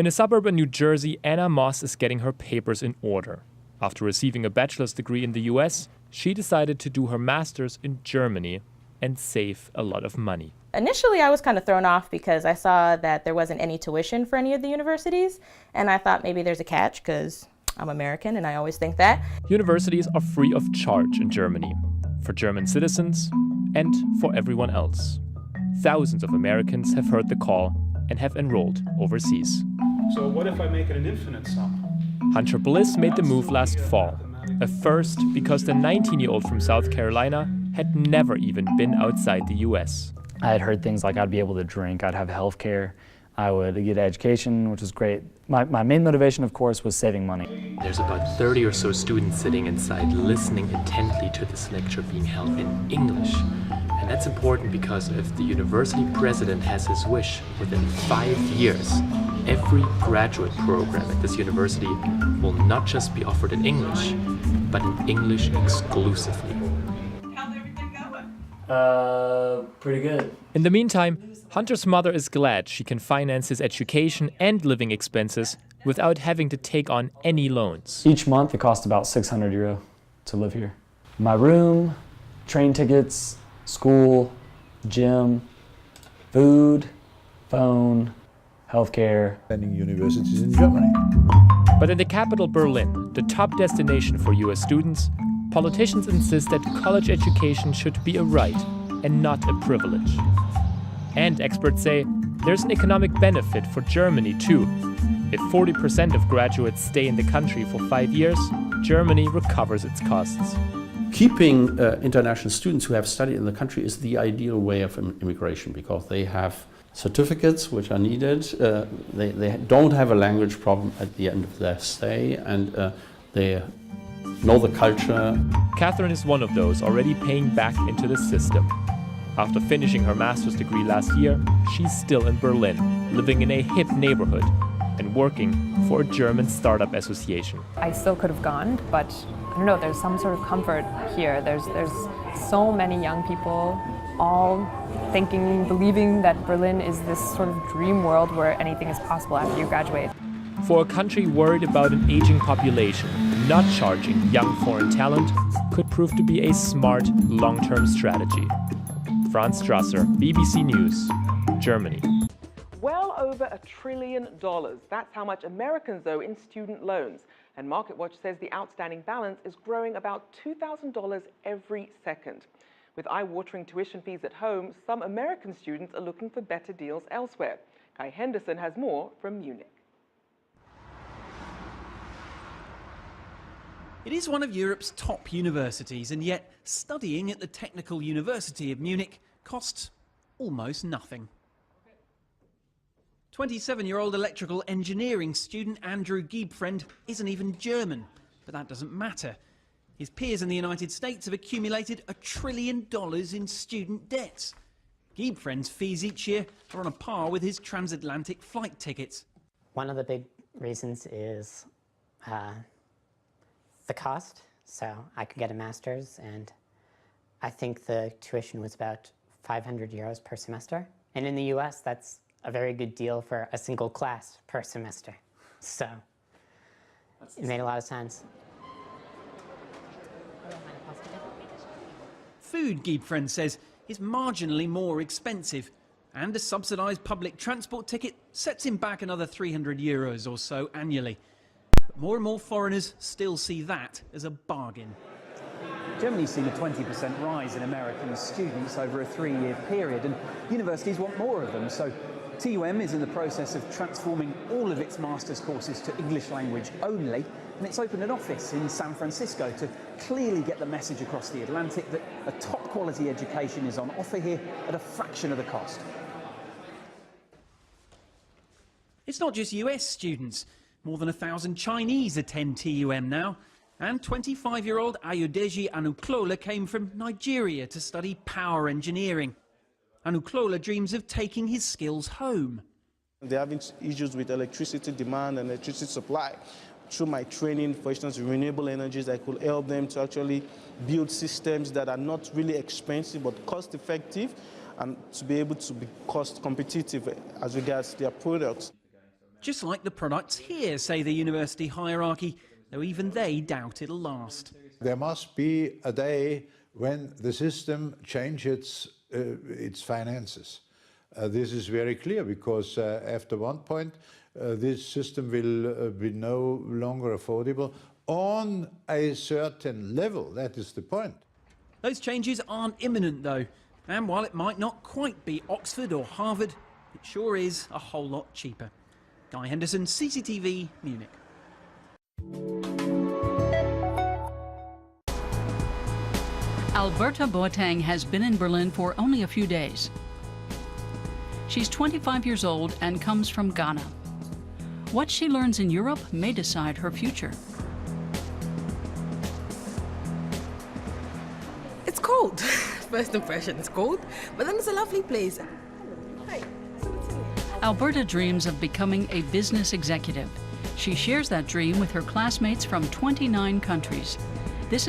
In a suburb in New Jersey, Anna Moss is getting her papers in order. After receiving a bachelor's degree in the US, she decided to do her master's in Germany and save a lot of money. Initially, I was kind of thrown off because I saw that there wasn't any tuition for any of the universities, and I thought maybe there's a catch because I'm American and I always think that. Universities are free of charge in Germany, for German citizens and for everyone else. Thousands of Americans have heard the call and have enrolled overseas. So what if I make it an infinite sum? Hunter Bliss made the move last fall, a first because the 19-year-old from South Carolina had never even been outside the US. I had heard things like I'd be able to drink, I'd have health care, I would get education, which was great. My main motivation, of course, was saving money. There's about 30 or so students sitting inside listening intently to this lecture being held in English. And that's important because if the university president has his wish, within 5 years, every graduate program at this university will not just be offered in English, but in English exclusively. How's everything going? Pretty good. In the meantime, Hunter's mother is glad she can finance his education and living expenses without having to take on any loans. Each month it costs about 600 euro to live here. My room, train tickets, school, gym, food, phone, healthcare. Attending universities in Germany. But in the capital Berlin, the top destination for US students, politicians insist that college education should be a right and not a privilege. And experts say there's an economic benefit for Germany too. If 40% of graduates stay in the country for 5 years, Germany recovers its costs. Keeping international students who have studied in the country is the ideal way of immigration because they have certificates which are needed, they don't have a language problem at the end of their stay, and they know the culture. Catherine is one of those already paying back into the system. After finishing her master's degree last year, she's still in Berlin, living in a hip neighborhood and working for a German startup association. I still could have gone, but I don't know, there's some sort of comfort here. There's so many young people all thinking, believing that Berlin is this sort of dream world where anything is possible after you graduate. For a country worried about an aging population, not charging young foreign talent could prove to be a smart, long-term strategy. Franz Strasser, BBC News, Germany. Well over $1 trillion. That's how much Americans owe in student loans. And MarketWatch says the outstanding balance is growing about $2,000 every second. With eye-watering tuition fees at home, some American students are looking for better deals elsewhere. Kai Henderson has more from Munich. It is one of Europe's top universities, and yet studying at the Technical University of Munich costs almost nothing. 27-year-old electrical engineering student Andrew Giebfriend isn't even German, but that doesn't matter. His peers in the United States have accumulated $1 trillion in student debts. Giebfriend's fees each year are on a par with his transatlantic flight tickets. One of the big reasons is the cost. So I could get a master's, and I think the tuition was about 500 euros per semester. And in the US, that's a very good deal for a single class per semester. So it made a lot of sense. Food, Giebfriend says, is marginally more expensive, and a subsidised public transport ticket sets him back another 300 euros or so annually. But more and more foreigners still see that as a bargain. Germany's seen a 20% rise in American students over a 3-year period, and universities want more of them. So TUM is in the process of transforming all of its master's courses to English language only, and it's opened an office in San Francisco to clearly get the message across the Atlantic that a top quality education is on offer here at a fraction of the cost. It's not just US students. More than 1,000 Chinese attend TUM now. And 25-year-old Ayodeji Anuklola came from Nigeria to study power engineering. Anuklola dreams of taking his skills home. They're having issues with electricity demand and electricity supply. Through my training, for instance, renewable energies, I could help them to actually build systems that are not really expensive but cost effective, and to be able to be cost competitive as regards their products. Just like the products here, say the university hierarchy, though even they doubt it'll last. There must be a day when the system changes its finances. This is very clear because after one point this system will be no longer affordable on a certain level. That is the point. Those changes aren't imminent though, and while it might not quite be Oxford or Harvard, it sure is a whole lot cheaper. Guy Henderson, CCTV, Munich. Alberta Boateng has been in Berlin for only a few days. She's 25 years old and comes from Ghana. What she learns in Europe may decide her future. It's cold. First impression, it's cold, but then it's a lovely place. Hi. Alberta dreams of becoming a business executive. She shares that dream with her classmates from 29 countries. This